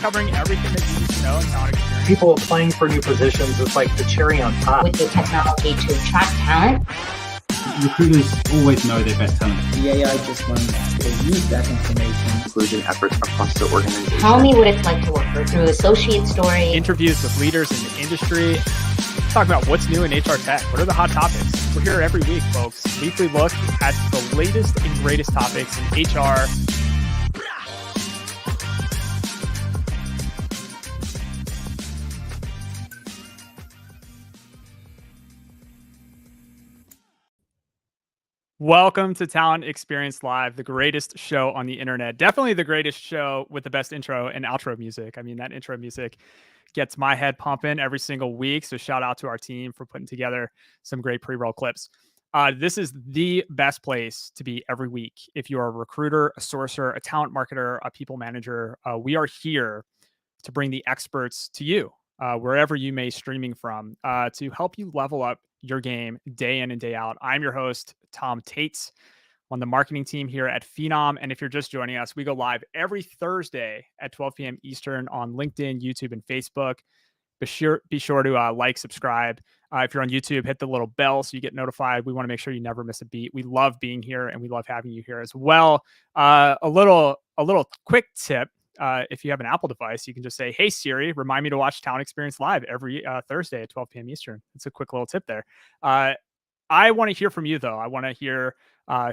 covering everything that you need to know in talent experience. People applying for new positions, it's like the cherry on top. With the technology to attract talent. Recruiters always know their best talent. The AI just learns to use that information. Inclusion efforts across the organization. Tell me what it's like to work for through associate story. Interviews with leaders in the industry. Talk about what's new in HR tech. What are the hot topics? We're here every week, folks. Weekly look at the latest and greatest topics in HR. Welcome to Talent Experience Live, the greatest show on the internet. Definitely the greatest show with the best intro and outro music. I mean, that intro music gets my head pumping every single week. So shout out to our team for putting together some great pre-roll clips. This is the best place to be every week. If you're a recruiter, a sourcer, a talent marketer, a people manager, we are here to bring the experts to you, wherever you may streaming from, to help you level up your game day in and day out. I'm your host, Tom Tate, on the marketing team here at Phenom. And if you're just joining us, we go live every Thursday at 12 p.m. Eastern on LinkedIn, YouTube, and Facebook. Be sure to like, subscribe. If you're on YouTube, hit the little bell so you get notified. We want to make sure you never miss a beat. We love being here and we love having you here as well. A little quick tip. If you have an Apple device, you can just say, "Hey Siri, remind me to watch Talent Experience Live every Thursday at 12 p.m. Eastern." It's a quick little tip there. I want to hear from you, though. I want to hear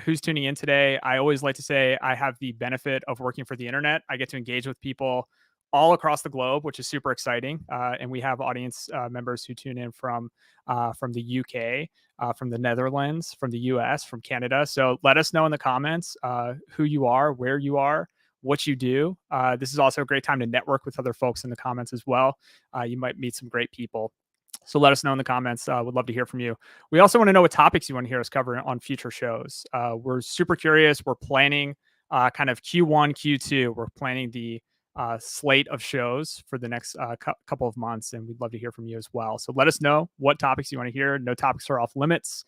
who's tuning in today. I always like to say I have the benefit of working for the internet. I get to engage with people all across the globe, which is super exciting. And we have audience members who tune in from the UK, from the Netherlands, from the US, from Canada. So let us know in the comments who you are, where you are, what you do. This is also a great time to network with other folks in the comments as well. You might meet some great people. So let us know in the comments. Would love to hear from you. We also want to know what topics you want to hear us cover on future shows. We're super curious. We're planning kind of Q1, Q2. We're planning the slate of shows for the next couple of months, and we'd love to hear from you as well. So let us know what topics you want to hear. No topics are off limits.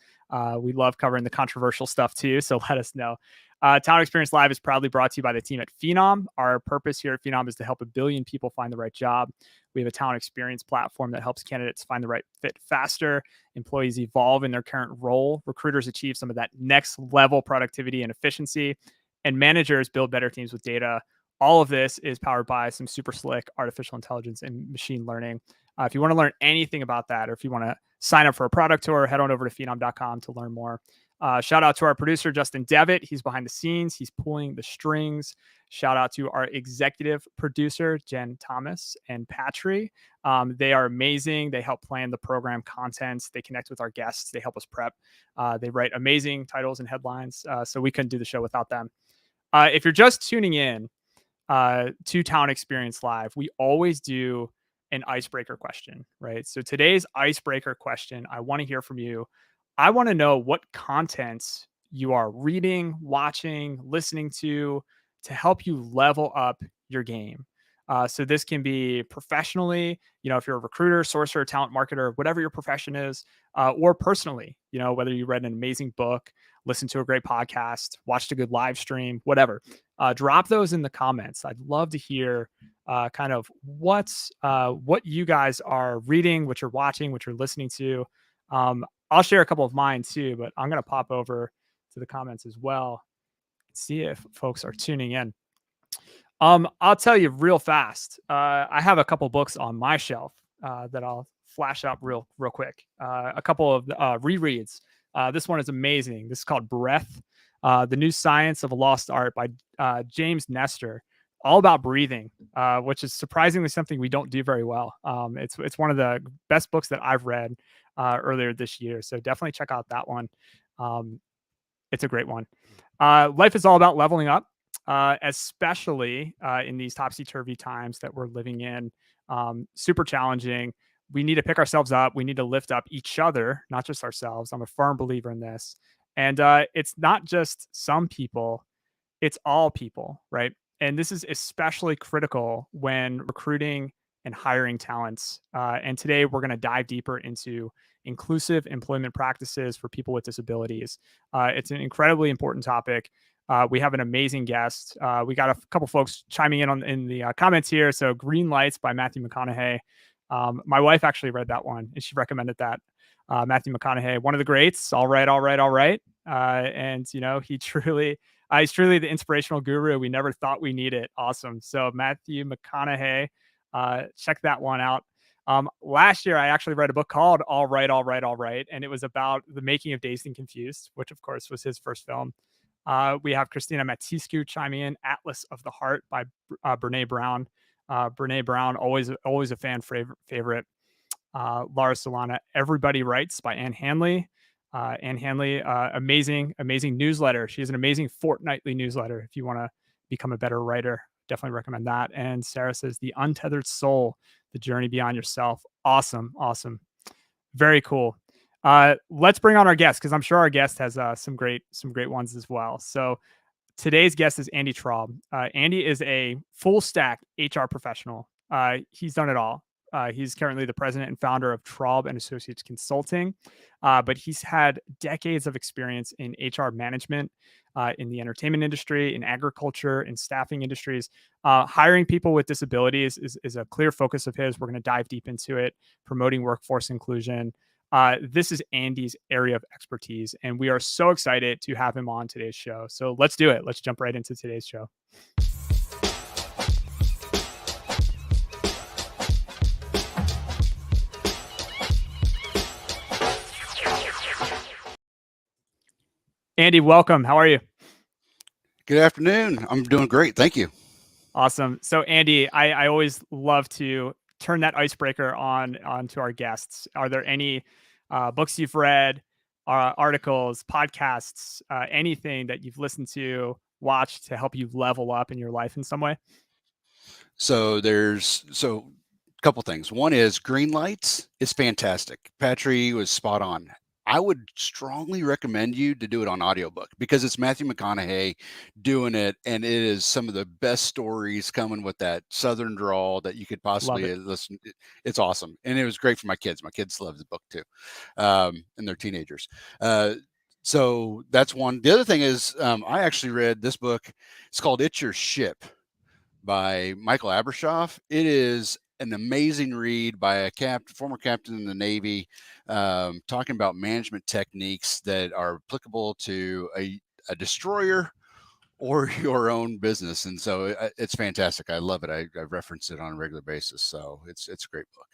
We love covering the controversial stuff too, so let us know. Talent Experience Live is proudly brought to you by the team at Phenom. Our purpose here at Phenom is to help 1 billion people find the right job. We have a talent experience platform that helps candidates find the right fit faster, employees evolve in their current role, recruiters achieve some of that next level productivity and efficiency, and managers build better teams with data. All of this is powered by some super slick artificial intelligence and machine learning. If you want to learn anything about that, or if you want to sign up for a product tour, head on over to phenom.com to learn more. Shout out to our producer, Justin Devitt. He's behind the scenes. He's pulling the strings. Shout out to our executive producer, Jen Thomas and Patry. They are amazing. They help plan the program content. They connect with our guests. They help us prep. They write amazing titles and headlines. So we couldn't do the show without them. If you're just tuning in to Talent Experience Live, we always do an icebreaker question, right? So today's icebreaker question, I want to hear from you. I want to know what content you are reading, watching, listening to help you level up your game. So this can be professionally, if you're a recruiter, sourcer, talent marketer, whatever your profession is, or personally, whether you read an amazing book, listened to a great podcast, watched a good live stream, whatever. Drop those in the comments. I'd love to hear kind of what you guys are reading, what you're watching, what you're listening to. I'll share a couple of mine too, but I'm going to pop over to the comments as well. See if folks are tuning in. I'll tell you real fast. I have a couple books on my shelf that I'll flash up real quick. A couple of rereads. This one is amazing. This is called Breath, The New Science of a Lost Art by James Nestor. All about breathing, which is surprisingly something we don't do very well. It's one of the best books that I've read earlier this year. So definitely check out that one. It's a great one. Life is all about leveling up, especially in these topsy-turvy times that we're living in. Super challenging. We need to pick ourselves up. We need to lift up each other, not just ourselves. I'm a firm believer in this. And it's not just some people, it's all people, right? And this is especially critical when recruiting and hiring talents. And today we're going to dive deeper into inclusive employment practices for people with disabilities. It's an incredibly important topic. We have an amazing guest. We got a couple folks chiming in the comments here. So Green Lights by Matthew McConaughey. My wife actually read that one and she recommended that. Matthew McConaughey, one of the greats. All right, all right, all right. And he's truly the inspirational guru we never thought we needed. Awesome. So Matthew McConaughey, check that one out. Last year, I actually read a book called All Right, All Right, All Right, and it was about the making of Dazed and Confused, which of course was his first film. We have Christina Matiscu chiming in, Atlas of the Heart by Brene Brown. Brene Brown, always a fan favorite. Laura Solana, Everybody Writes by Anne Hanley. Anne Hanley, amazing newsletter. She has an amazing fortnightly newsletter. If you want to become a better writer, definitely recommend that. And Sarah says, The Untethered Soul, The Journey Beyond Yourself. Awesome. Very cool. Let's bring on our guest because I'm sure our guest has some great ones as well. So today's guest is Andy Traub. Andy is a full stack HR professional. He's done it all. He's currently the president and founder of Traub and Associates Consulting, but he's had decades of experience in HR management, in the entertainment industry, in agriculture, in staffing industries. Hiring people with disabilities is a clear focus of his. We're going to dive deep into it, promoting workforce inclusion. This is Andy's area of expertise, and we are so excited to have him on today's show. So let's do it. Let's jump right into today's show. Andy, welcome. How are you? Good afternoon. I'm doing great. Thank you. Awesome. So Andy, I always love to turn that icebreaker on to our guests. Are there any books you've read, articles, podcasts, anything that you've listened to, watched to help you level up in your life in some way? So a couple things. One is Green Lights is fantastic. Patry was spot on. I would strongly recommend you to do it on audiobook because it's Matthew McConaughey doing it, and it is some of the best stories coming with that Southern drawl that you could possibly listen. It's awesome, and it was great for my kids. My kids love the book too, and they're teenagers. So that's one. The other thing is I actually read this book. It's called It's Your Ship by Michael Abershoff. It is an amazing read by a former captain in the Navy, talking about management techniques that are applicable to a destroyer or your own business. And so it's fantastic. I love it. I reference it on a regular basis. So it's a great book.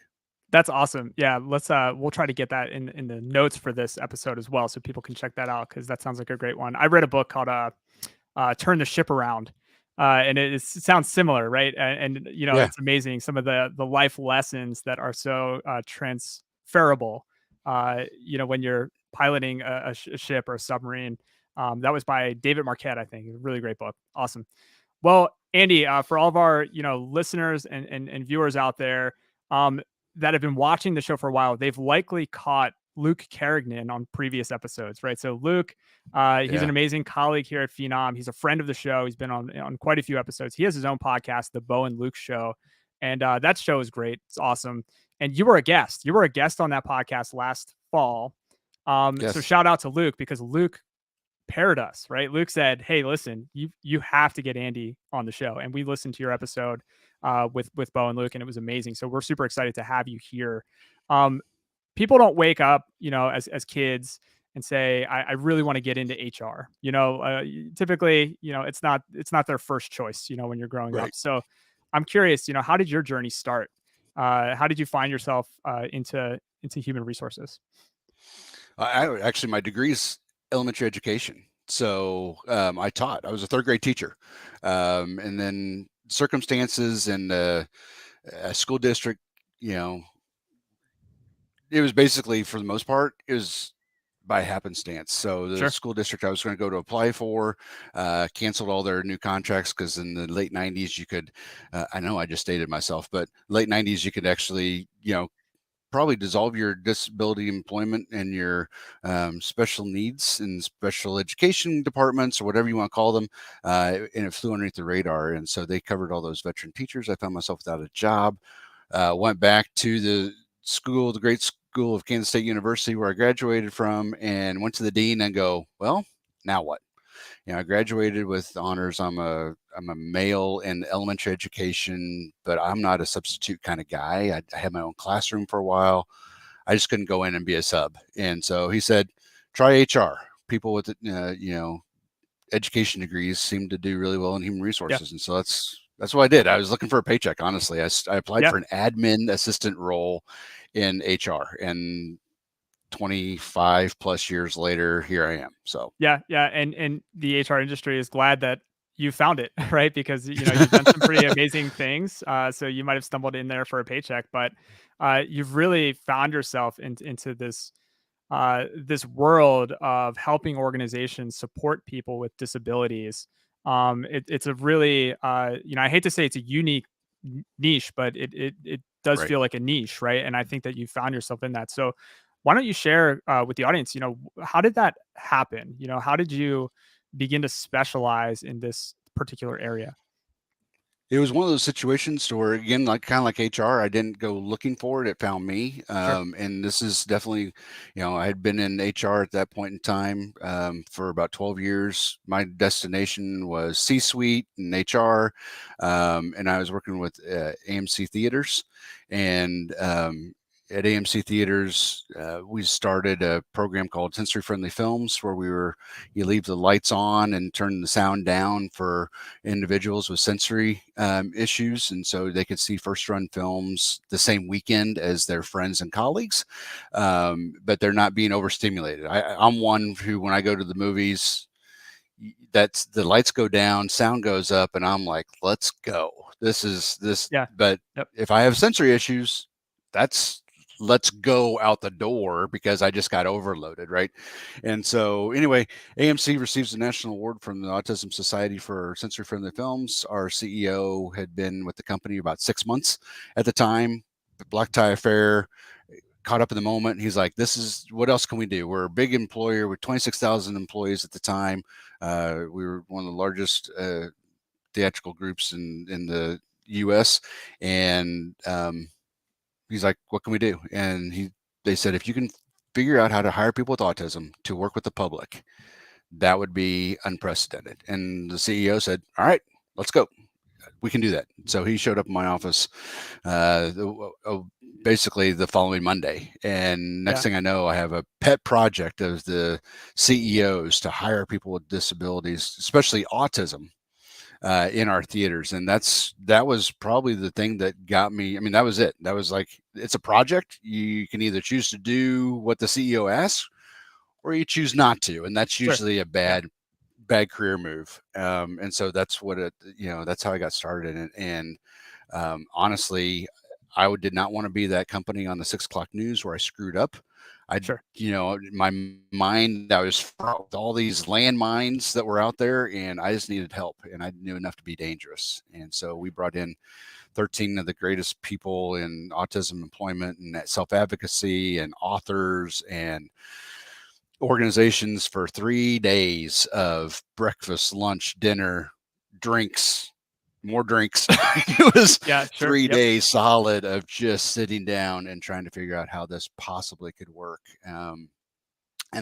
That's awesome. Yeah, we'll try to get that in the notes for this episode as well, so people can check that out because that sounds like a great one. I read a book called Turn the Ship Around. And it sounds similar, right? And It's amazing some of the life lessons that are so transferable. When you're piloting a ship or a submarine. That was by David Marquette, I think. A really great book. Awesome. Well, Andy, for all of our listeners and viewers out there that have been watching the show for a while, they've likely caught Luke Carignan on previous episodes, right? So Luke, he's an amazing colleague here at Phenom. He's a friend of the show. He's been on quite a few episodes. He has his own podcast, The Bo and Luke Show. And that show is great. It's awesome. And you were a guest. You were a guest on that podcast last fall. Yes. So shout out to Luke because Luke paired us, right? Luke said, hey, listen, you have to get Andy on the show. And we listened to your episode with Bo and Luke, and it was amazing. So we're super excited to have you here. People don't wake up, as kids and say, I really want to get into HR. Typically, it's not their first choice, when you're growing up. So I'm curious, how did your journey start? How did you find yourself into human resources? Actually, my degree is elementary education. So I taught. I was a third grade teacher. And then circumstances and a school district, it was basically, for the most part, it was by happenstance. So the school district I was going to go to apply for canceled all their new contracts because in the late 90s you could, I know I just stated myself, but late 90s you could actually, probably dissolve your disability employment and your special needs and special education departments or whatever you want to call them. And it flew underneath the radar. And so they covered all those veteran teachers. I found myself without a job, went back to the great school of Kansas State University where I graduated from, and went to the dean and go, well, now what? I graduated with honors. I'm a male in elementary education, but I'm not a substitute kind of guy. I had my own classroom for a while. I just couldn't go in and be a sub. And so he said, try HR. People with education degrees seem to do really well in human resources, and so that's what I did. I was looking for a paycheck. Honestly, I applied for an admin assistant role in HR, and 25 plus years later, here I am. So Yeah, and the HR industry is glad that you found it, right? Because you've done some pretty amazing things. So you might have stumbled in there for a paycheck, but you've really found yourself into this world of helping organizations support people with disabilities. It's a really, I hate to say it's a unique niche, but it does right. feel like a niche, right? And I think that you found yourself in that. So why don't you share with the audience? How did that happen? How did you begin to specialize in this particular area? It was one of those situations to where, again, like kind of like HR, I didn't go looking for it; it found me. Sure. And this is definitely, I had been in HR at that point in time for about 12 years. My destination was C-suite and HR, and I was working with AMC Theaters, and at AMC Theaters, we started a program called Sensory Friendly Films, where you leave the lights on and turn the sound down for individuals with sensory issues, and so they could see first run films the same weekend as their friends and colleagues, but they're not being overstimulated. I'm one who, when I go to the movies, that's the lights go down, sound goes up, and I'm like, let's go. This is this. Yeah. But Yep. if I have sensory issues, that's let's go out the door because I just got overloaded, right? And so anyway, AMC receives the National Award from the Autism Society for Sensory Friendly Films. Our CEO had been with the company about 6 months at the time. The black tie affair, caught up in the moment. He's like, this is, what else can we do? We're a big employer with 26,000 employees at the time. We were one of the largest theatrical groups in the US. And he's like, what can we do? And they said, if you can figure out how to hire people with autism to work with the public, that would be unprecedented. And the CEO said, all right, let's go. We can do that. So he showed up in my office basically the following Monday. And next thing I know, I have a pet project of the CEOs to hire people with disabilities, especially autism, in our theaters. And that was probably the thing that got me. I mean, that was it. That was like, it's a project. You can either choose to do what the CEO asks, or you choose not to. And that's usually a bad career move. And so that's what that's how I got started. And honestly, I did not want to be that company on the 6 o'clock news where I screwed up. My mind, I was fraught with all these landmines that were out there, and I just needed help, and I knew enough to be dangerous. And so we brought in 13 of the greatest people in autism employment and self-advocacy and authors and organizations for 3 days of breakfast, lunch, dinner, drinks, more drinks. It was 3 days solid of just sitting down and trying to figure out how this possibly could work. And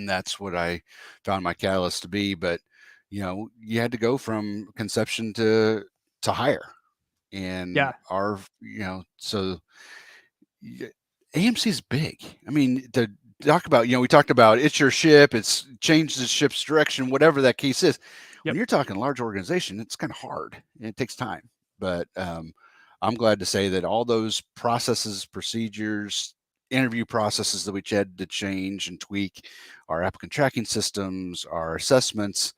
that's what I found my catalyst to be. But, you had to go from conception to hire. And so AMC is big. I mean, talk about, we talked about it's your ship, it's changed the ship's direction, whatever that case is. When you're talking large organization, it's kind of hard and it takes time. But I'm glad to say that all those processes, procedures, interview processes that we had to change and tweak, our applicant tracking systems, our assessments,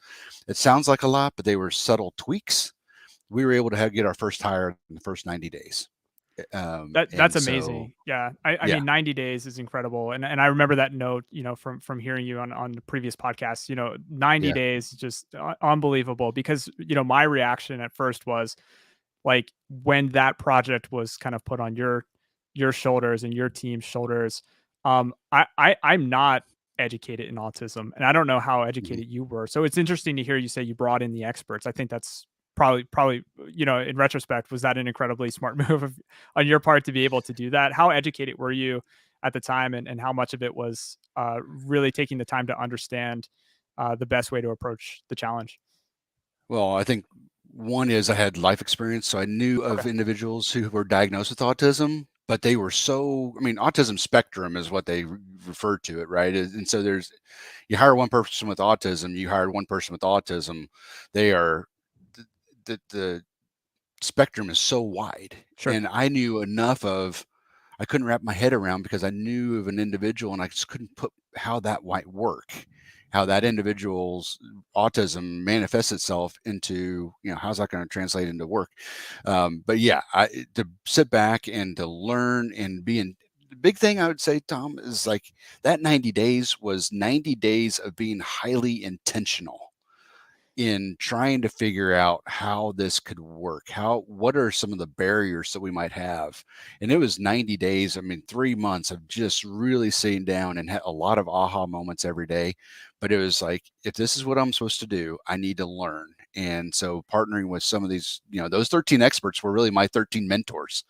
it sounds like a lot, but they were subtle tweaks. We were able to get our first hire in the first 90 days. That's amazing. I mean, 90 days is incredible. And I remember that note, from hearing you on the previous podcast, 90 days is just unbelievable, because, my reaction at first was like, when that project was kind of put on your shoulders and your team's shoulders. I'm not educated in autism, and I don't know how educated you were. So it's interesting to hear you say you brought in the experts. I think that's probably, in retrospect, was that an incredibly smart move on your part to be able to do that? How educated were you at the time, and how much of it was really taking the time to understand the best way to approach the challenge? Well, I think one is I had life experience, so I knew of individuals who were diagnosed with autism, but they were so, I mean, autism spectrum is what they refer to it, right? And so you hire one person with autism, you hired one person with autism, they are, the spectrum is so wide. Sure. And I knew enough of, I couldn't wrap my head around because I knew of an individual and I just couldn't put how that might work, how that individual's autism manifests itself into, how's that going to translate into work? But yeah, to sit back and to learn and be in, the big thing I would say, Tom, is like that 90 days was 90 days of being highly intentional in trying to figure out how this could work. What are some of the barriers that we might have? And it was 90 days, I mean 3 months of just really sitting down and had a lot of aha moments every day. But it was like, if this is what I'm supposed to do, I need to learn. And so partnering with some of these, those 13 experts were really my 13 mentors.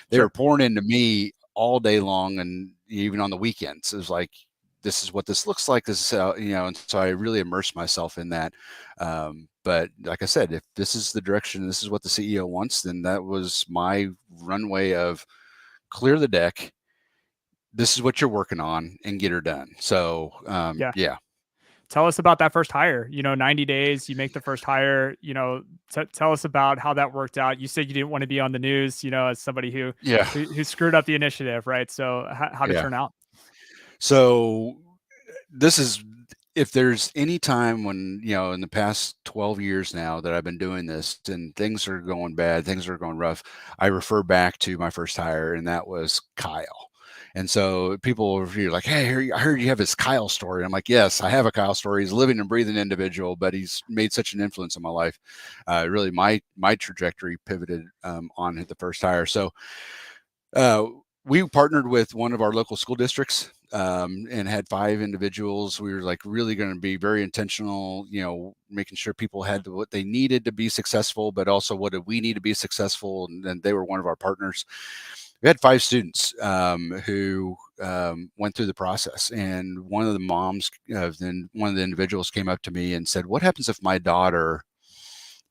They were pouring into me all day long and even on the weekends. It was like, this is what this looks like. This is how, and so I really immersed myself in that. But like I said, if this is the direction, this is what the CEO wants, then that was my runway of clear the deck. This is what you're working on and get her done. So, yeah. Tell us about that first hire. 90 days, you make the first hire. Tell us about how that worked out. You said you didn't want to be on the news, as somebody who screwed up the initiative, right? So how did it turn out? So this is, if there's any time when, in the past 12 years now that I've been doing this and things are going bad, things are going rough, I refer back to my first hire, and that was Kyle. And so people are like, hey, I heard you have this Kyle story. I'm like, yes, I have a Kyle story. He's a living and breathing individual, but he's made such an influence on my life. Really, my trajectory pivoted on the first hire. So we partnered with one of our local school districts and had 5 individuals. We were like really going to be very intentional, making sure people had what they needed to be successful, but also what did we need to be successful. And then they were one of our partners. We had 5 students who went through the process. And one of the moms, then one of the individuals came up to me and said, what happens if my daughter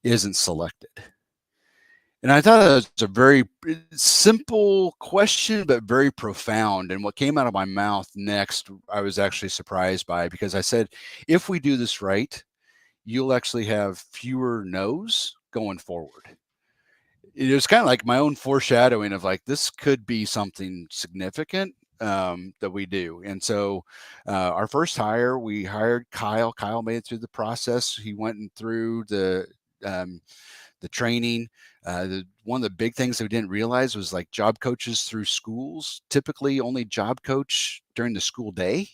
isn't selected? And I thought that was a very simple question, but very profound. And what came out of my mouth next, I was actually surprised by, because I said, if we do this right, you'll actually have fewer no's going forward. It was kind of like my own foreshadowing of like, this could be something significant that we do. And so our first hire, we hired Kyle. Kyle made it through the process. He went through the training. One of the big things that we didn't realize was like job coaches through schools typically only job coach during the school day.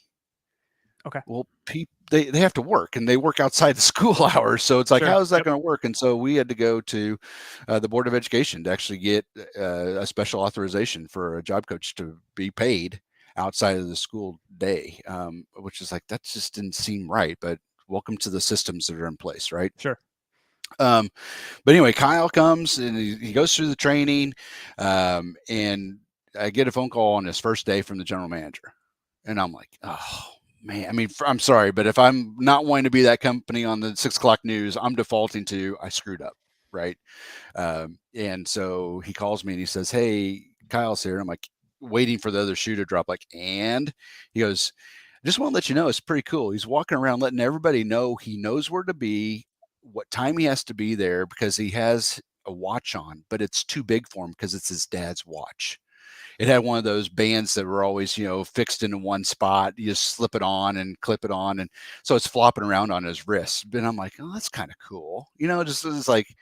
Okay. Well, they have to work, and they work outside the school hours. So it's like, how is that going to work? And so we had to go to the Board of Education to actually get a special authorization for a job coach to be paid outside of the school day, which is like, that just didn't seem right. But welcome to the systems that are in place, right? Sure. But anyway, Kyle comes and he goes through the training, and I get a phone call on his first day from the general manager, and I'm like, oh man, I mean, I'm sorry, but if I'm not wanting to be that company on the 6 o'clock news, I'm defaulting to, I screwed up. Right. And so he calls me and he says, hey, Kyle's here. I'm like waiting for the other shoe to drop, like, and he goes, I just want to let you know, it's pretty cool. He's walking around letting everybody know he knows where to be, what time he has to be there, because he has a watch on, but it's too big for him because it's his dad's watch. It had one of those bands that were always, fixed into one spot. You just slip it on and clip it on. And so it's flopping around on his wrist. And I'm like, oh, that's kind of cool. Just was like,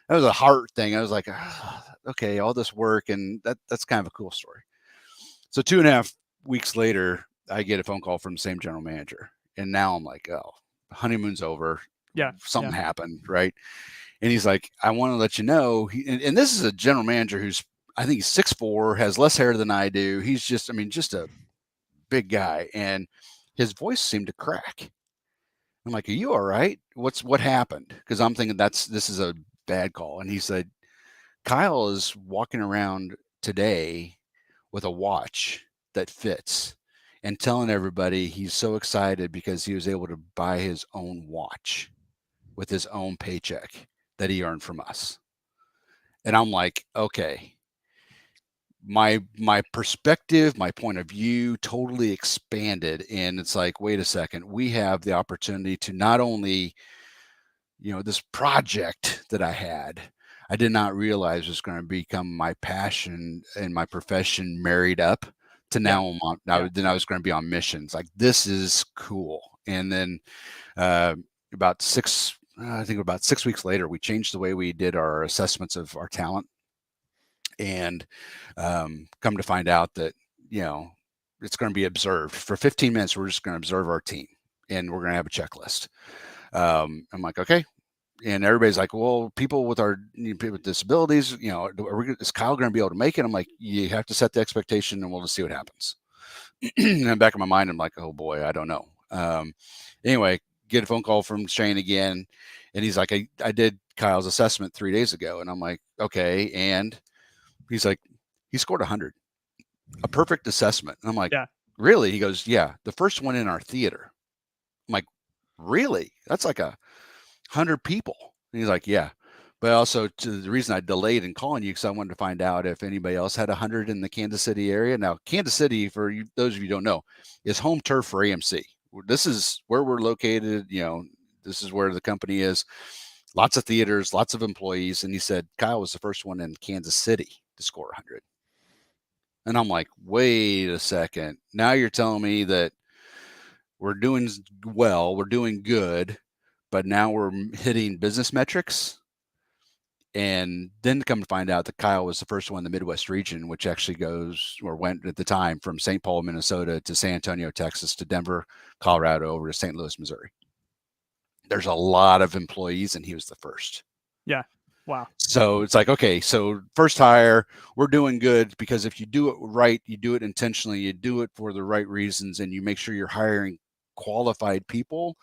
that was a heart thing. I was like, oh, okay, all this work. And that's kind of a cool story. So 2.5 weeks later, I get a phone call from the same general manager. And now I'm like, oh, honeymoon's over. Yeah. Something happened. Right. And he's like, I want to let you know. And this is a general manager who's, I think he's 6'4", has less hair than I do. He's just a big guy. And his voice seemed to crack. I'm like, are you all right? What happened? Because I'm thinking this is a bad call. And he said, Kyle is walking around today with a watch that fits and telling everybody he's so excited because he was able to buy his own watch. with his own paycheck that he earned from us. And I'm like, okay, my perspective, my point of view totally expanded. And it's like, wait a second, we have the opportunity to not only, this project that I did not realize was going to become my passion and my profession married up to Yeah. now then I was going to be on missions. Like, this is cool. And then about I think about 6 weeks later, we changed the way we did our assessments of our talent. And come to find out that, it's going to be observed for 15 minutes. We're just going to observe our team and we're going to have a checklist. I'm like, okay. And everybody's like, well, people with people with disabilities, is Kyle going to be able to make it? I'm like, you have to set the expectation and we'll just see what happens. And in the back of my mind, I'm like, oh boy, I don't know. Anyway, get a phone call from Shane again. And he's like, I did Kyle's assessment 3 days ago. And I'm like, okay. And he's like, he scored 100, a perfect assessment. And I'm like, Yeah. really? He goes, yeah, the first one in our theater. I'm like, really? That's like 100 people. And he's like, yeah. But also, the reason I delayed in calling you, because I wanted to find out if anybody else had 100 in the Kansas City area. Now, Kansas City, for you, those of you who don't know, is home turf for AMC. This is where we're located. This is where the company is. Lots of theaters, lots of employees. And he said Kyle was the first one in Kansas City to score 100. And I'm like, wait a second. Now you're telling me that we're doing well, we're doing good, but now we're hitting business metrics. And then come to find out that Kyle was the first one in the Midwest region, which actually went at the time from St. Paul, Minnesota to San Antonio, Texas to Denver, Colorado, over to St. Louis, Missouri. There's a lot of employees, and he was the first. Yeah. Wow. So it's like, okay, so first hire, we're doing good, because if you do it right, you do it intentionally, you do it for the right reasons, and you make sure you're hiring qualified people,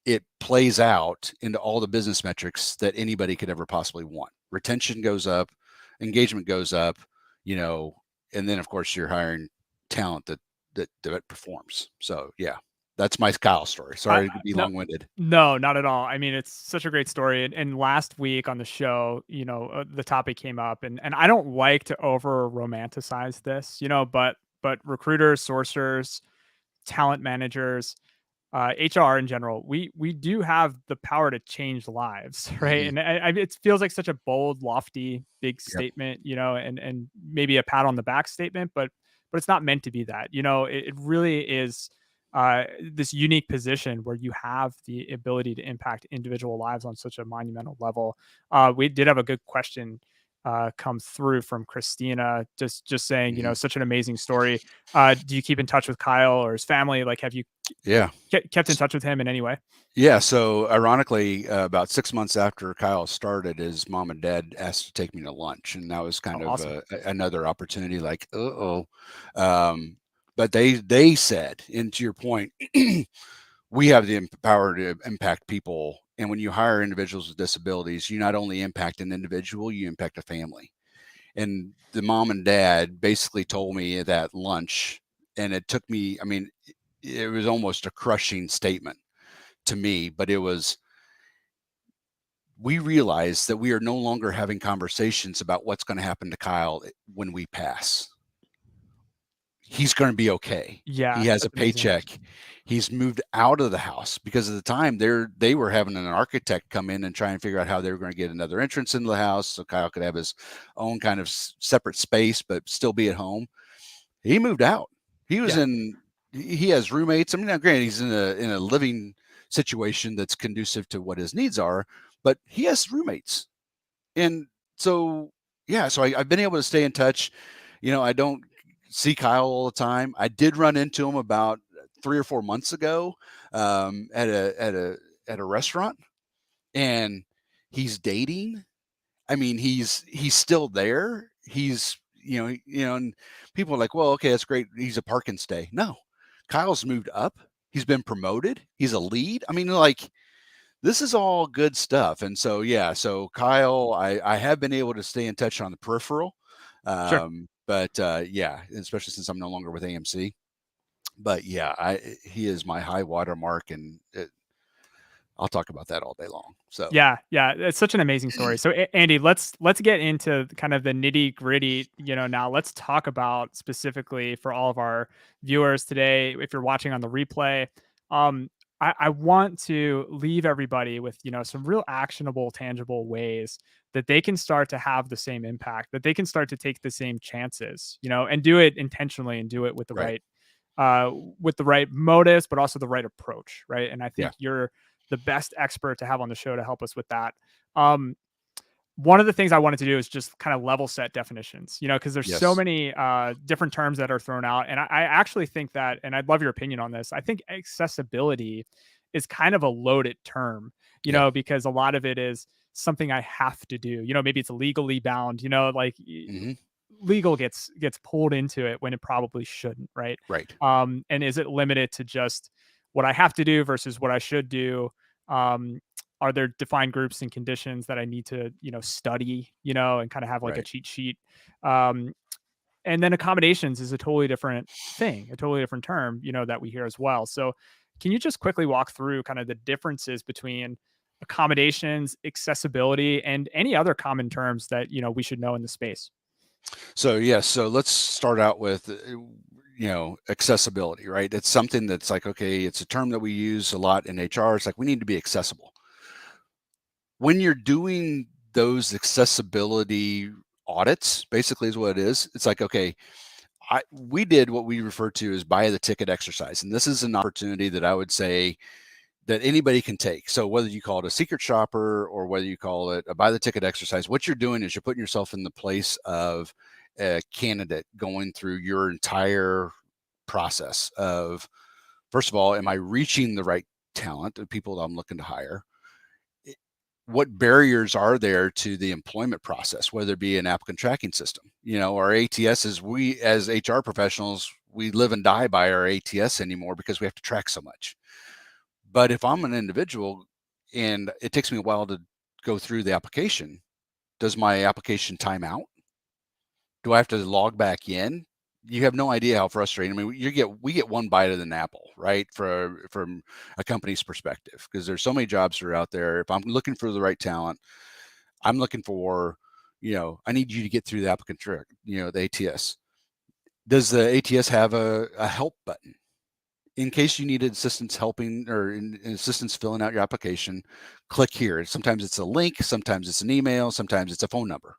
it plays out into all the business metrics that anybody could ever possibly want. Retention goes up, engagement goes up, and then of course you're hiring talent that performs. So yeah, that's my Kyle story. Sorry to be long-winded. No, not at all. I mean, it's such a great story. And last week on the show, the topic came up, and I don't like to over romanticize this, but recruiters, sourcers, talent managers, HR in general, we do have the power to change lives, right? Mm-hmm. And it feels like such a bold, lofty, big Yep. statement, and maybe a pat on the back statement, but it's not meant to be that. It really is this unique position where you have the ability to impact individual lives on such a monumental level. We did have a good question come through from Christina, just saying, Mm-hmm. such an amazing story. Do you keep in touch with Kyle or his family? Like, have you kept in touch with him in any way? Yeah. So ironically, about 6 months after Kyle started, his mom and dad asked to take me to lunch, and that was kind of awesome. another opportunity. Like, but they said, and to your point, we have the power to impact people. And when you hire individuals with disabilities, you not only impact an individual, you impact a family. And the mom and dad basically told me at that lunch, and it took me, I mean, it was almost a crushing statement to me, but it was, we realize that we are no longer having conversations about what's going to happen to Kyle when we pass. He's going to be okay. Yeah. He has a paycheck. Amazing. He's moved out of the house, because at the time they were having an architect come in and try and figure out how they were going to get another entrance into the house so Kyle could have his own kind of separate space, but still be at home. He moved out. He was he has roommates. I mean, now granted, he's in a living situation that's conducive to what his needs are, but he has roommates. And so, yeah, so I've been able to stay in touch. I don't see Kyle all the time. I did run into him about 3 or 4 months ago at a restaurant, and he's dating. I mean, he's still there. He's, and people are like, well, okay, that's great. He's a park and stay. No, Kyle's moved up. He's been promoted. He's a lead. I mean, like, this is all good stuff. And so, yeah, so Kyle, I have been able to stay in touch on the peripheral. Sure. But yeah, especially since I'm no longer with AMC. But yeah, he is my high water mark, and I'll talk about that all day long. So Yeah, yeah, it's such an amazing story. So, Andy, let's get into kind of the nitty gritty. Now let's talk about specifically for all of our viewers today. If you're watching on the replay, um, I want to leave everybody with some real actionable, tangible ways that they can start to have the same impact, that they can start to take the same chances, and do it intentionally and do it right. with the right motives, but also the right approach, right? And I Yeah. think you're the best expert to have on the show to help us with that. Um, One of the things I wanted to do is just kind of level set definitions, because there's so Yes. many different terms that are thrown out. And I actually think that, and I'd love your opinion on this, I think accessibility is kind of a loaded term, Yeah. because a lot of it is something I have to do. Maybe it's legally bound, like Hmm. legal gets pulled into it when it probably shouldn't, right? Right. And is it limited to just what I have to do versus what I should do? um are there defined groups and conditions that I need to study, and kind of have like a Right. cheat sheet? um and then accommodations is a totally different thing, a totally different term, that we hear as well. So can you just quickly walk through kind of the differences between accommodations, accessibility, and any other common terms that we should know in the space? So yes, so let's start out with accessibility, right? It's something that's like, okay, it's a term that we use a lot in HR. It's like we need to be accessible. When you're doing those accessibility audits, basically is what it is. It's like, okay, we did what we refer to as buy the ticket exercise. And this is an opportunity that I would say that anybody can take. So whether you call it a secret shopper or whether you call it a buy the ticket exercise, what you're doing is you're putting yourself in the place of a candidate going through your entire process of, first of all, am I reaching the right talent, the people that I'm looking to hire? What barriers are there to the employment process, whether it be an applicant tracking system? Our ATS, we as HR professionals, we live and die by our ATS anymore because we have to track so much. But if I'm an individual and it takes me a while to go through the application, does my application time out? Do I have to log back in? You have no idea how frustrating. I mean, we get one bite of an apple, right? From a company's perspective, because there's so many jobs that are out there. If I'm looking for the right talent, I'm looking for, I need you to get through the applicant track, the ATS. Does the ATS have a help button? In case you need assistance helping or assistance filling out your application, click here. Sometimes it's a link, sometimes it's an email, sometimes it's a phone number.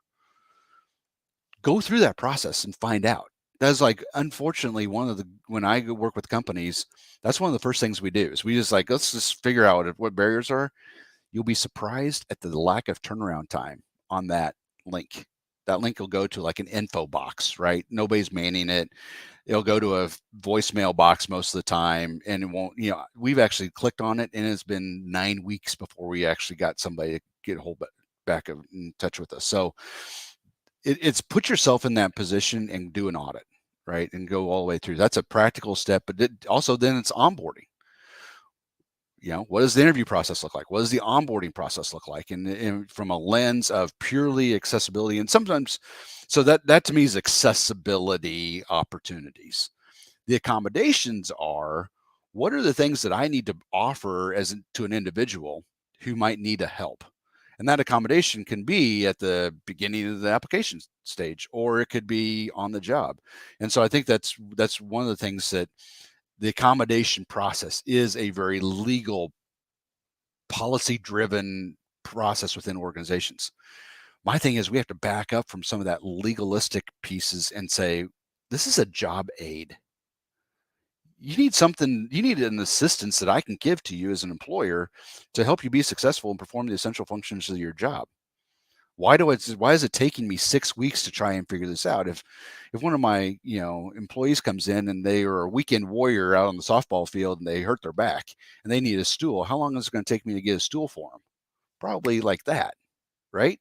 Go through that process and find out. That's like, unfortunately, when I go work with companies, that's one of the first things we do is we just like, let's just figure out what barriers are. You'll be surprised at the lack of turnaround time on that link. That link will go to like an info box, right? Nobody's manning it. It'll go to a voicemail box most of the time, and it won't, we've actually clicked on it and it's been 9 weeks before we actually got somebody to get a hold back in touch with us. So it's put yourself in that position and do an audit, right? And go all the way through. That's a practical step, but also then it's onboarding. What does the interview process look like? What does the onboarding process look like? And from a lens of purely accessibility, and sometimes, so that to me is accessibility opportunities. The accommodations are, what are the things that I need to offer to an individual who might need a help? And that accommodation can be at the beginning of the application stage, or it could be on the job. And so I think that's one of the things that the accommodation process is a very legal, policy-driven process within organizations. My thing is we have to back up from some of that legalistic pieces and say, this is a job aid. You need an assistance that I can give to you as an employer to help you be successful and perform the essential functions of your job. Why is it taking me 6 weeks to try and figure this out? If one of my, employees comes in and they are a weekend warrior out on the softball field and they hurt their back and they need a stool, how long is it going to take me to get a stool for them? Probably like that, right?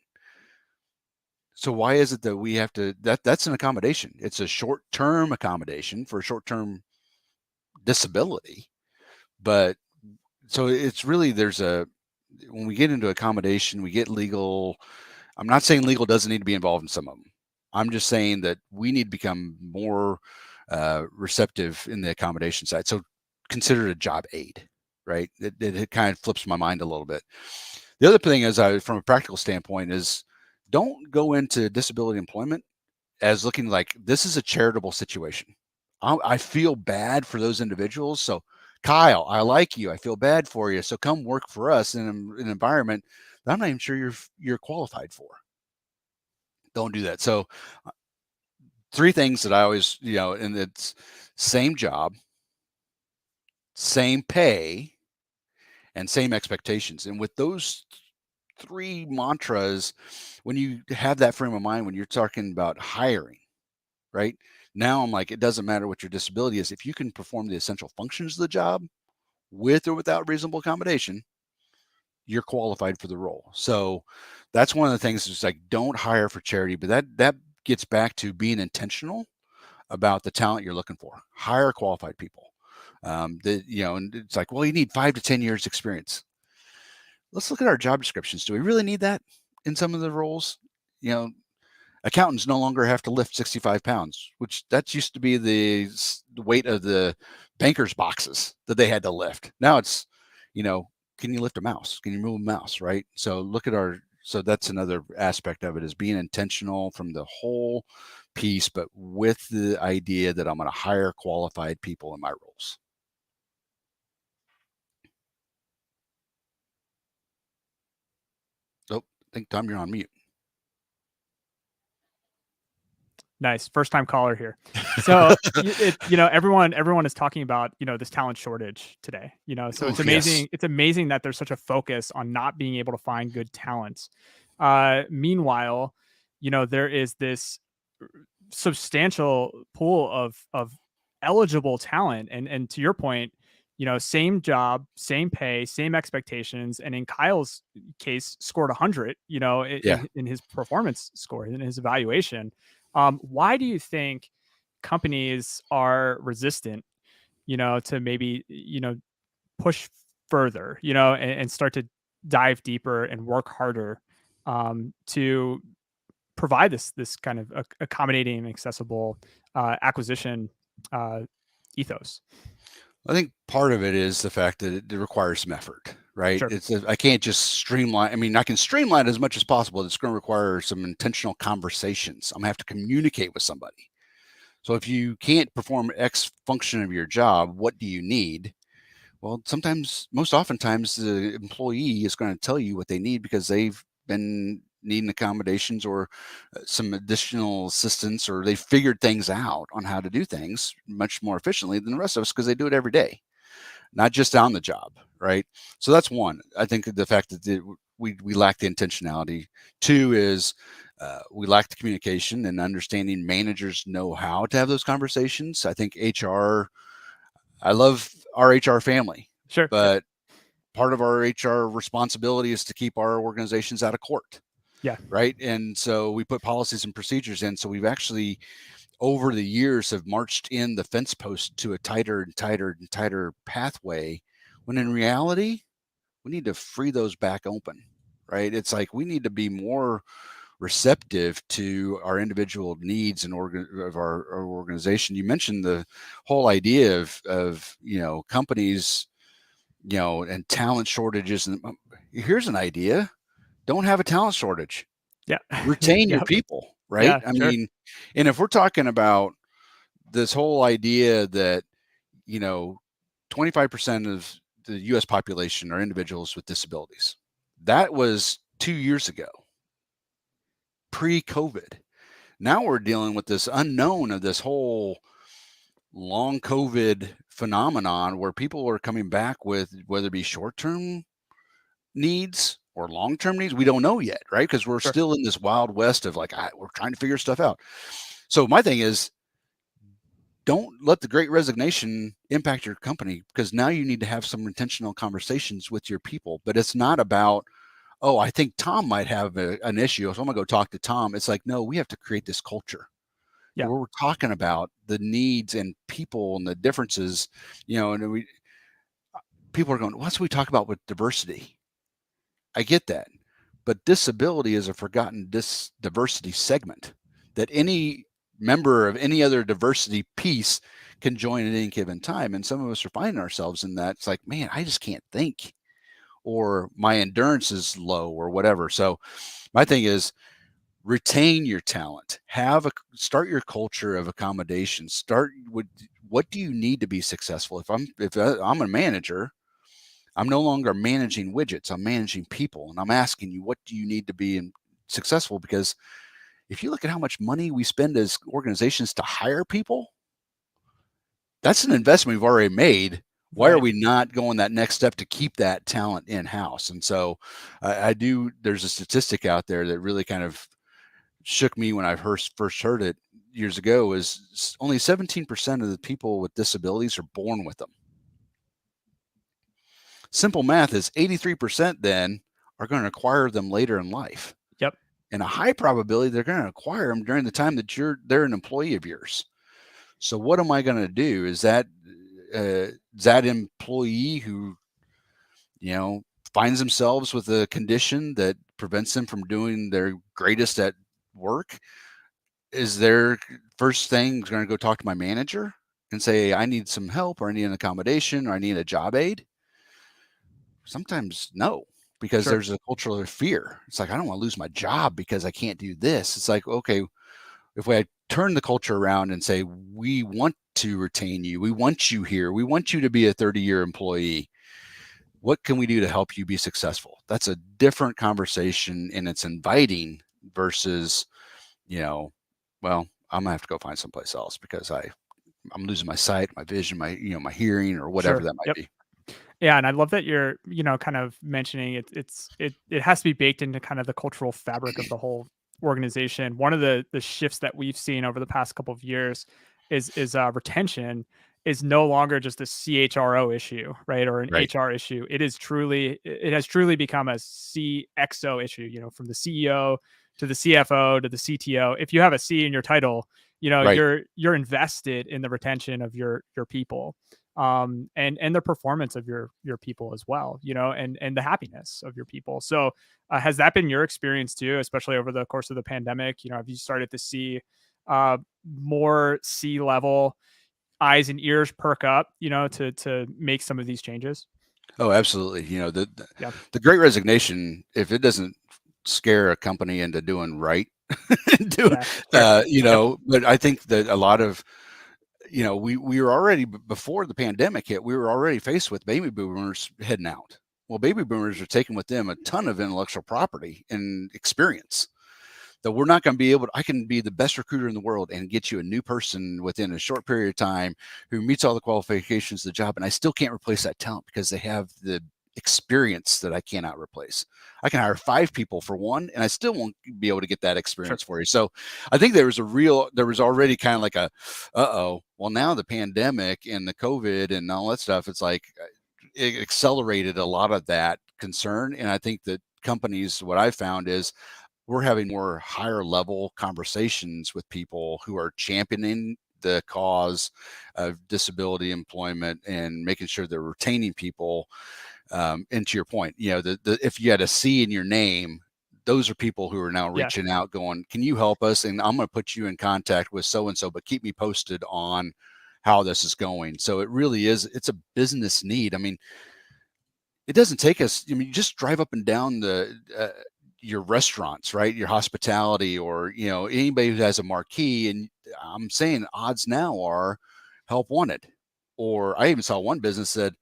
So why is it that we have to, that's an accommodation. It's a short-term accommodation for a short-term disability. But so it's really, when we get into accommodation, we get legal. I'm not saying legal doesn't need to be involved in some of them. I'm just saying that we need to become more receptive in the accommodation side. So consider it a job aid. right? It kind of flips my mind a little bit. The other thing is, from a practical standpoint, is don't go into disability employment as looking like this is a charitable situation. I feel bad for those individuals. So, Kyle, I like you. I feel bad for you. So come work for us in an environment that I'm not even sure you're qualified for. Don't do that. So, three things that I always, and it's same job, same pay, and same expectations. And with those three mantras, when you have that frame of mind, when you're talking about hiring, right? Now I'm like, it doesn't matter what your disability is. If you can perform the essential functions of the job with or without reasonable accommodation, you're qualified for the role. So that's one of the things is like, don't hire for charity, but that gets back to being intentional about the talent you're looking for. Hire qualified people. And it's like, well, you need 5 to 10 years experience. Let's look at our job descriptions. Do we really need that in some of the roles? Accountants no longer have to lift 65 pounds, which that used to be the weight of the banker's boxes that they had to lift. Now it's, can you lift a mouse? Can you move a mouse? Right. So so that's another aspect of it, is being intentional from the whole piece, but with the idea that I'm going to hire qualified people in my roles. Oh, I think, Tom, you're on mute. Nice. First time caller here. So, everyone is talking about, this talent shortage today, so it's amazing. Yes. It's amazing that there's such a focus on not being able to find good talent. Meanwhile, there is this substantial pool of eligible talent. And to your point, same job, same pay, same expectations. And in Kyle's case, scored 100, in his performance score, in his evaluation. Why do you think companies are resistant, to maybe, push further, and start to dive deeper and work harder to provide this kind of accommodating and accessible acquisition ethos? I think part of it is the fact that it requires some effort, right? Sure. I can't just streamline. I mean, I can streamline as much as possible. It's going to require some intentional conversations. I'm going to have to communicate with somebody. So if you can't perform X function of your job, what do you need? Well, most oftentimes, the employee is going to tell you what they need because they've been needing accommodations or some additional assistance, or they figured things out on how to do things much more efficiently than the rest of us because they do it every day, not just on the job, right? So that's one. I think the fact that we lack the intentionality. Two is we lack the communication and understanding. Managers know how to have those conversations. I think HR, I love our HR family, Sure. but part of our HR responsibility is to keep our organizations out of court. Yeah. Right. And so we put policies and procedures in. So we've actually, over the years, have marched in the fence post to a tighter and tighter and tighter pathway, when in reality, we need to free those back open. Right. It's like we need to be more receptive to our individual needs and of our organization. You mentioned the whole idea of companies, and talent shortages. And here's an idea: don't have a talent shortage. Yeah. Retain your Yep. people, right? Yeah, I sure. mean, and if we're talking about this whole idea that 25% of the U.S. population are individuals with disabilities, that was 2 years ago, pre-COVID. Now we're dealing with this unknown of this whole long COVID phenomenon where people are coming back with, whether it be short-term needs or long-term needs, we don't know yet, right? Because we're Sure. still in this wild west of like, we're trying to figure stuff out. So my thing is, don't let the great resignation impact your company, because now you need to have some intentional conversations with your people. But it's not about, oh, I think Tom might have an issue, so I'm gonna go talk to Tom. It's like, no, we have to create this culture. Yeah. Where we're talking about the needs and people and the differences, and people are going, what's we talk about with diversity? I get that, but disability is a forgotten diversity segment that any member of any other diversity piece can join at any given time. And some of us are finding ourselves in that. It's like, man, I just can't think, or my endurance is low, or whatever. So my thing is, retain your talent. Start your culture of accommodation. Start with, what do you need to be successful? If I'm a manager, I'm no longer managing widgets. I'm managing people, and I'm asking you, what do you need to be successful? Because if you look at how much money we spend as organizations to hire people, that's an investment we've already made. Why are we not going that next step to keep that talent in house? And so there's a statistic out there that really kind of shook me when I first heard it years ago, is only 17% of the people with disabilities are born with them. Simple math is 83% then are going to acquire them later in life. Yep. And a high probability they're going to acquire them during the time that they're an employee of yours. So what am I going to do? Is that employee who, finds themselves with a condition that prevents them from doing their greatest at work, is their first thing going to go talk to my manager and say, I need some help, or I need an accommodation, or I need a job aid? Sometimes no, because there's a cultural fear. It's like, I don't want to lose my job because I can't do this. It's like, okay, if we turn the culture around and say, we want to retain you, we want you here, we want you to be a 30-year employee, what can we do to help you be successful? That's a different conversation, and it's inviting versus, well, I'm gonna have to go find someplace else because I'm losing my sight, my vision, my my hearing, or whatever that might be. Yeah, and I love that you're, kind of mentioning it has to be baked into kind of the cultural fabric of the whole organization. One of the shifts that we've seen over the past couple of years is retention is no longer just a CHRO issue, right, or an HR issue. It has truly become a CXO issue. From the CEO to the CFO to the CTO. If you have a C in your title, you're invested in the retention of your people, and the performance of your people as well, and the happiness of your people. So has that been your experience too, especially over the course of the pandemic? Have you started to see more C-level eyes and ears perk up, to make some of these changes? Oh, absolutely. The Great Resignation, if it doesn't scare a company into doing right, but I think that a lot of, we were already, before the pandemic hit, we were already faced with baby boomers heading out. Well, baby boomers are taking with them a ton of intellectual property and experience that we're not going to be able to. I can be the best recruiter in the world and get you a new person within a short period of time who meets all the qualifications of the job, and I still can't replace that talent because they have the experience that I cannot replace. I can hire 5 people for one, and I still won't be able to get that experience for you. So I think there was already kind of like well, now the pandemic and the COVID and all that stuff, it's like it accelerated a lot of that concern. And I think that companies, what I found is, we're having more higher level conversations with people who are championing the cause of disability employment and making sure they're retaining people. And to your point, if you had a C in your name, those are people who are now reaching out going, can you help us? And I'm going to put you in contact with so-and-so, but keep me posted on how this is going. So it really is, it's a business need. I mean, it doesn't take us, you just drive up and down your restaurants, right? Your hospitality, or, anybody who has a marquee, and I'm saying odds now are help wanted. Or I even saw one business said,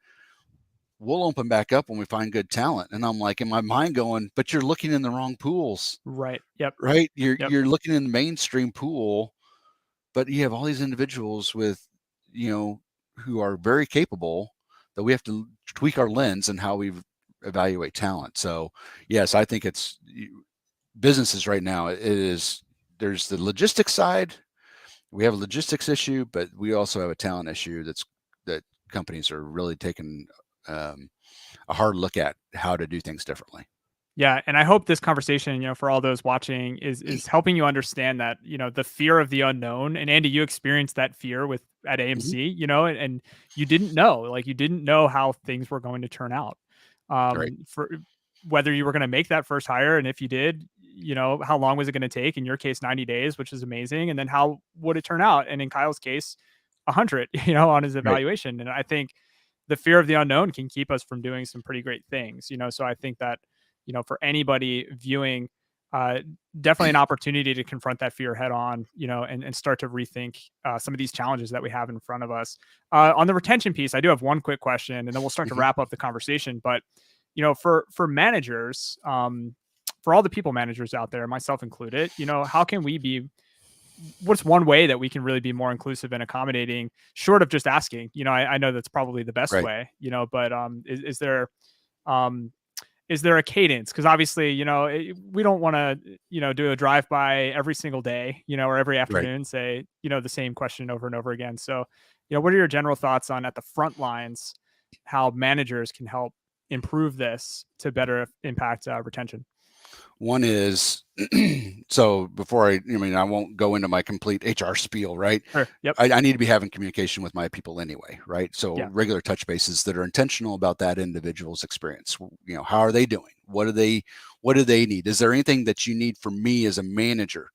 we'll open back up when we find good talent. And I'm like, in my mind going, but you're looking in the wrong pools. Right. Yep. Right. You're looking in the mainstream pool, but you have all these individuals with, who are very capable, that we have to tweak our lens and how we evaluate talent. So yes, I think it's businesses right now. There's the logistics side. We have a logistics issue, but we also have a talent issue that companies are really taking a hard look at how to do things differently. Yeah, and I hope this conversation, for all those watching, is helping you understand that, the fear of the unknown. And Andy, you experienced that fear at AMC, and you didn't know how things were going to turn out. For whether you were going to make that first hire, and if you did, how long was it going to take? In your case, 90 days, which is amazing. And then how would it turn out? And in Kyle's case, 100, on his evaluation. And I think the fear of the unknown can keep us from doing some pretty great things. So I think that, for anybody viewing, uh, definitely an opportunity to confront that fear head on, and start to rethink some of these challenges that we have in front of us. On the retention piece, I do have one quick question, and then we'll start to Mhm. wrap up the conversation. But for managers, for all the people managers out there, myself included, how can we be? What's one way that we can really be more inclusive and accommodating, short of just asking? I know that's probably the best Right. way, but um, is there a cadence? Because obviously, we don't want to, do a drive by every single day, or every Right. afternoon, say, the same question over and over again. So, what are your general thoughts on at the front lines, how managers can help improve this to better impact retention? One is so before I won't go into my complete HR spiel, right? Sure. Yep. I need to be having communication with my people anyway, right? So Yeah. regular touch bases that are intentional about that individual's experience. How are they doing? What do they need? Is there anything that you need from me as a manager?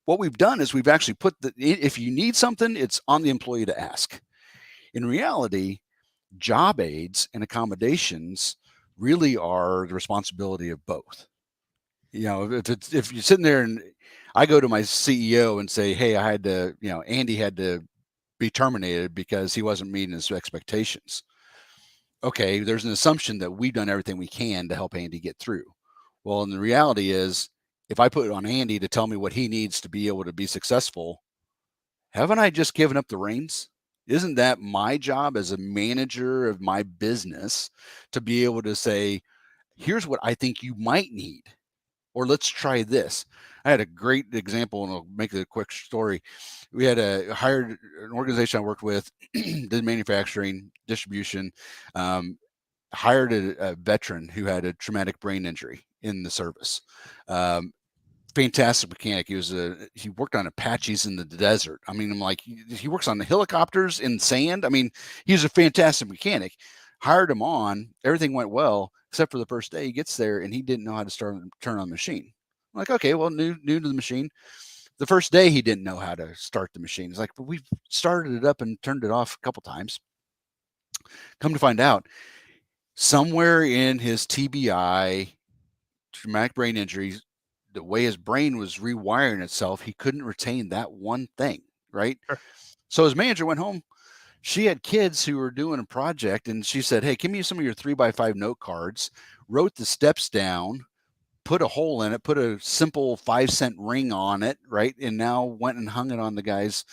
What we've done is we've actually put if you need something, it's on the employee to ask. In reality, job aids and accommodations really are the responsibility of both. If you're sitting there and I go to my CEO and say, hey, Andy had to be terminated because he wasn't meeting his expectations. Okay, there's an assumption that we've done everything we can to help Andy get through. Well, and the reality is, if I put it on Andy to tell me what he needs to be able to be successful, haven't I just given up the reins? Isn't that my job as a manager of my business to be able to say, here's what I think you might need? Or let's try this. I had a great example, and I'll make it a quick story. We had hired an organization I worked with, did manufacturing, distribution, hired a veteran who had a traumatic brain injury in the service. Fantastic mechanic. He worked on Apaches in the desert. I mean, I'm like, he works on the helicopters in sand. I mean, he's a fantastic mechanic. Hired him on, everything went well, except for the first day. He gets there and he didn't know how to turn on the machine. I'm like, okay, well, new to the machine. The first day he didn't know how to start the machine. It's like, but we've started it up and turned it off a couple times. Come to find out, somewhere in his TBI, traumatic brain injuries, the way his brain was rewiring itself, he couldn't retain that one thing, right? Sure. So his manager went home. She had kids who were doing a project, and she said, hey, give me some of your 3x5 note cards, wrote the steps down, put a hole in it, put a simple 5-cent ring on it, right? And now went and hung it on the guy's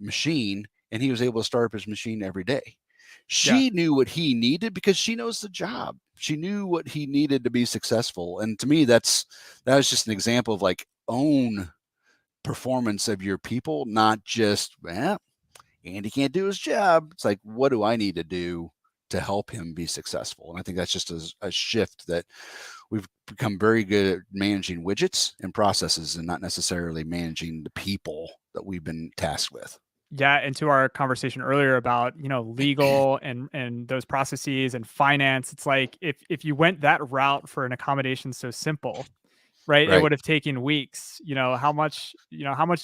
machine, and he was able to start up his machine every day. She knew what he needed because she knows the job. She knew what he needed to be successful. And to me, that was just an example of like, own performance of your people, not just, Andy can't do his job. It's like, what do I need to do to help him be successful? And I think that's just a shift that we've become very good at managing widgets and processes and not necessarily managing the people that we've been tasked with. Yeah, and to our conversation earlier about, legal and those processes and finance, it's like if you went that route for an accommodation so simple, right? It Right. would have taken weeks. How much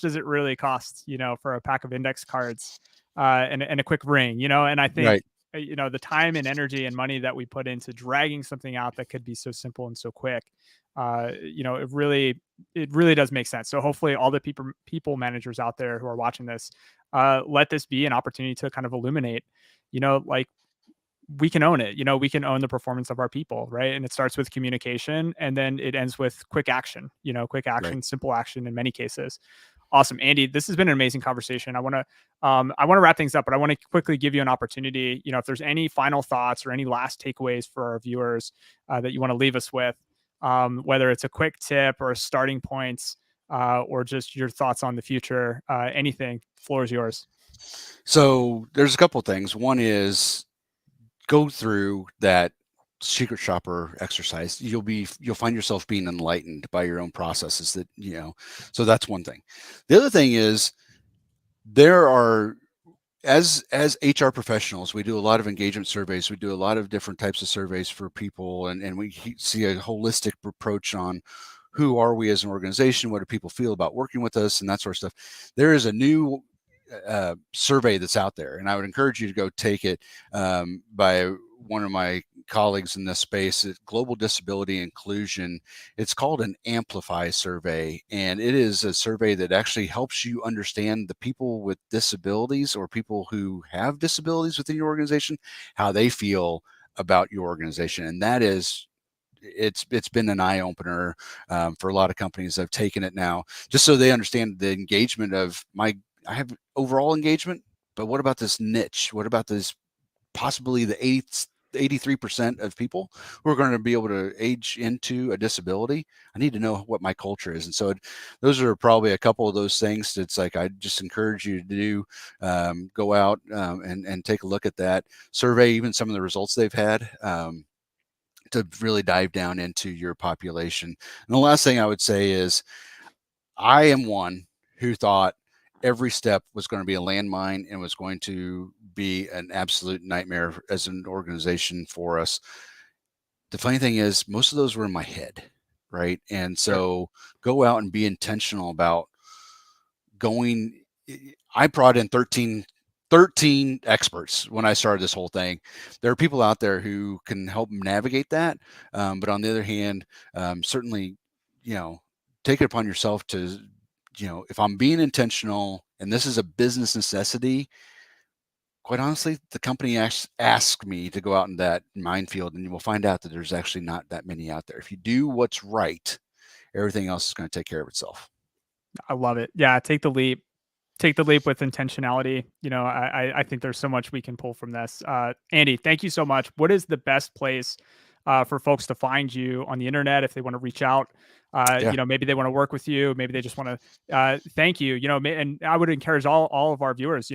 does it really cost, for a pack of index cards and a quick ring, and I think Right. the time and energy and money that we put into dragging something out that could be so simple and so quick, it really does make sense. So hopefully all the people managers out there who are watching this, let this be an opportunity to kind of illuminate, like we can own it. We can own the performance of our people, right? And it starts with communication, and then it ends with quick action. Quick action, Right. simple action in many cases. Awesome, Andy. This has been an amazing conversation. I want to wrap things up, but I want to quickly give you an opportunity. If there's any final thoughts or any last takeaways for our viewers that you want to leave us with, whether it's a quick tip or starting points, or just your thoughts on the future, anything. Floor is yours. So there's a couple of things. One is go through that secret shopper exercise. You'll find yourself being enlightened by your own processes so that's one thing. The other thing is there are, as HR professionals, we do a lot of engagement surveys. We do a lot of different types of surveys for people, and we see a holistic approach on who are we as an organization, what do people feel about working with us, and that sort of stuff. There is a new survey that's out there, and I would encourage you to go take it by one of my colleagues in this space at Global Disability Inclusion. It's called an Amplify survey, and it is a survey that actually helps you understand the people with disabilities or people who have disabilities within your organization, how they feel about your organization. And that is, it's been an eye opener for a lot of companies. I've taken it now just so they understand the engagement of I have overall engagement, but what about this niche? What about this possibly the 83% of people who are going to be able to age into a disability? I need to know what my culture is. And so those are probably a couple of those things that's like, I just encourage you to do, go out and take a look at that survey, even some of the results they've had. To really dive down into your population. And the last thing I would say is I am one who thought every step was going to be a landmine and was going to be an absolute nightmare as an organization for us. The funny thing is, most of those were in my head, right? And so go out and be intentional about going. I brought in 13 experts when I started this whole thing. There are people out there who can help navigate that. But on the other hand, certainly, take it upon yourself to, if I'm being intentional and this is a business necessity, quite honestly, the company asked me to go out in that minefield, and you will find out that there's actually not that many out there. If you do what's right, everything else is going to take care of itself. I love it. Yeah, take the leap. Take the leap with intentionality. I think there's so much we can pull from this. Andy, thank you so much. What is the best place for folks to find you on the internet if they want to reach out? Yeah. Maybe they want to work with you. Maybe they just want to thank you. And I would encourage all of our viewers,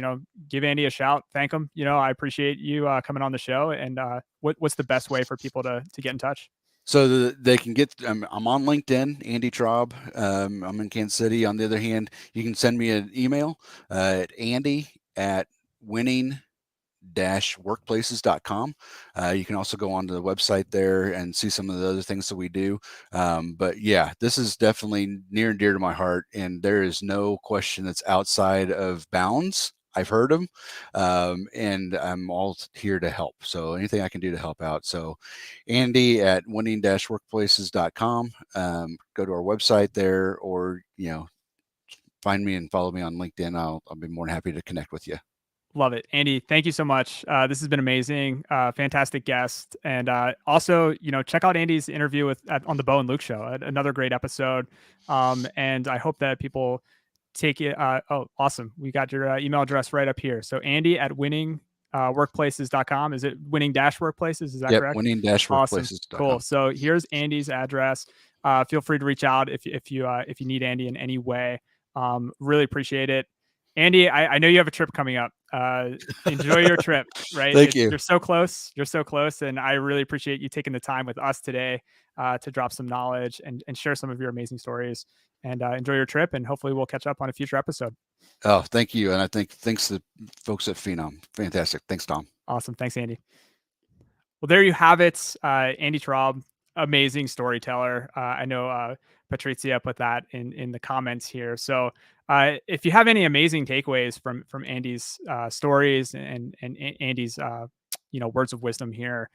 give Andy a shout, thank him. I appreciate you coming on the show. And what's the best way for people to get in touch? So they can get, I'm on LinkedIn, Andy Traub. I'm in Kansas City. On the other hand, you can send me an email at andy@winning-workplaces.com. You can also go onto the website there and see some of the other things that we do. But yeah, this is definitely near and dear to my heart, and there is no question that's outside of bounds. I've heard them, and I'm all here to help. So anything I can do to help out. So Andy@winning-workplaces.com. Go to our website there, or, find me and follow me on LinkedIn. I'll be more than happy to connect with you. Love it. Andy, thank you so much. This has been amazing. Fantastic guest. And also, check out Andy's interview on the Bo and Luke show, another great episode. And I hope that people take it. Oh, awesome. We got your email address right up here. So Andy@winning-workplaces.com. Is it winning-workplaces? Is that correct? Winning-workplaces.com. Awesome. Cool. So here's Andy's address. Feel free to reach out if you need Andy in any way. Really appreciate it. Andy, I know you have a trip coming up. Enjoy your trip, right? Thank you. You're so close. You're so close. And I really appreciate you taking the time with us today to drop some knowledge and share some of your amazing stories. And enjoy your trip. And hopefully we'll catch up on a future episode. Oh, thank you. And I think thanks to the folks at Phenom. Fantastic. Thanks, Tom. Awesome. Thanks, Andy. Well, there you have it. Andy Traub, amazing storyteller. I know Patrizia put that in the comments here. So if you have any amazing takeaways from Andy's stories and Andy's words of wisdom here,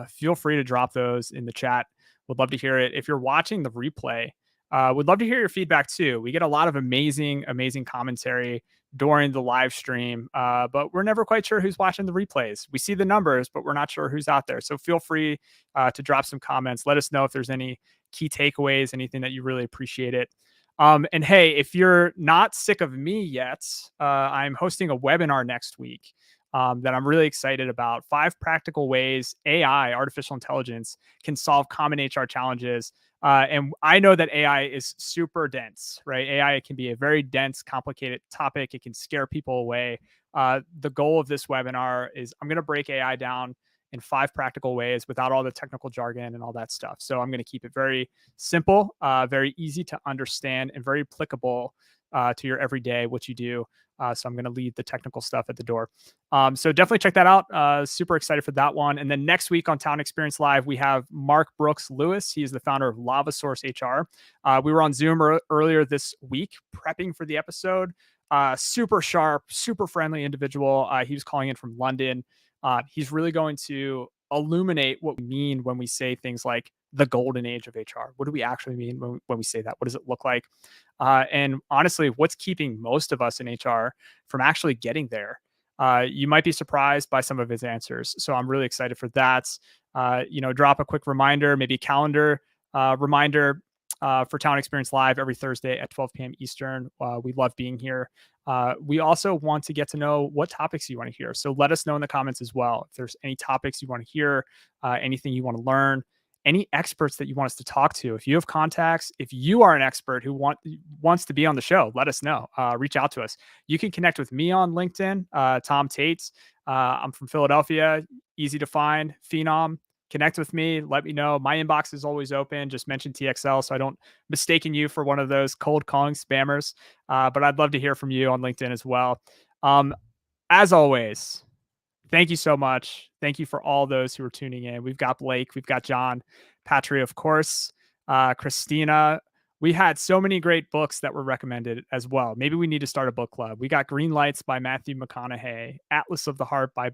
feel free to drop those in the chat. Would love to hear it. If you're watching the replay, would love to hear your feedback too. We get a lot of amazing commentary during the live stream, but we're never quite sure who's watching the replays. We see the numbers, but we're not sure who's out there. So feel free to drop some comments. Let us know if there's any key takeaways, anything that you really appreciate it. And hey, if you're not sick of me yet, I'm hosting a webinar next week that I'm really excited about. 5 practical ways AI, artificial intelligence, can solve common HR challenges. And I know that AI is super dense, right? AI can be a very dense, complicated topic. It can scare people away. The goal of this webinar is I'm going to break AI down in 5 practical ways without all the technical jargon and all that stuff. So I'm going to keep it very simple, very easy to understand, and very applicable to your everyday, what you do. So I'm going to leave the technical stuff at the door. So definitely check that out. Super excited for that one. And then next week on Town Experience Live, we have Mark Brooks Lewis. He is the founder of Lava Source HR. We were on Zoom earlier this week prepping for the episode. super sharp, super friendly individual. He was calling in from London. He's really going to illuminate what we mean when we say things like the golden age of HR. What do we actually mean when we say that? What does it look like? And honestly, what's keeping most of us in HR from actually getting there? You might be surprised by some of his answers. So I'm really excited for that. Drop a quick reminder, maybe a calendar reminder for Talent Experience Live every Thursday at 12 p.m. Eastern. We love being here. We also want to get to know what topics you want to hear. So let us know in the comments as well. If there's any topics you want to hear, anything you want to learn, any experts that you want us to talk to. If you have contacts, if you are an expert who wants to be on the show, let us know. Reach out to us. You can connect with me on LinkedIn, Tom Tates. I'm from Philadelphia, easy to find, Phenom. Connect with me. Let me know. My inbox is always open. Just mention TXL so I don't mistaken you for one of those cold calling spammers. But I'd love to hear from you on LinkedIn as well. As always, thank you so much. Thank you for all those who are tuning in. We've got Blake, we've got John, Patry, of course, Christina. We had so many great books that were recommended as well. Maybe we need to start a book club. We got Green Lights by Matthew McConaughey, Atlas of the Heart by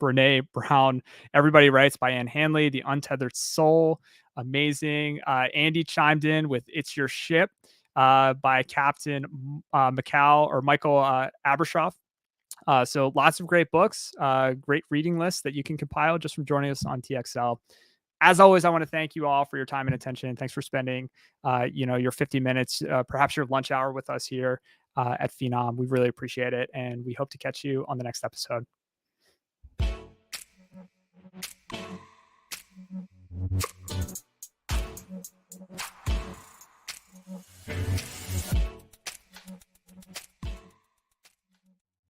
Brene Brown, Everybody Writes by Anne Hanley, The Untethered Soul, amazing. Andy chimed in with It's Your Ship by Captain Michael Abershoff. So lots of great books, great reading lists that you can compile just from joining us on TXL. As always, I want to thank you all for your time and attention. Thanks for spending, your 50 minutes, perhaps your lunch hour with us here at Phenom. We really appreciate it, and we hope to catch you on the next episode.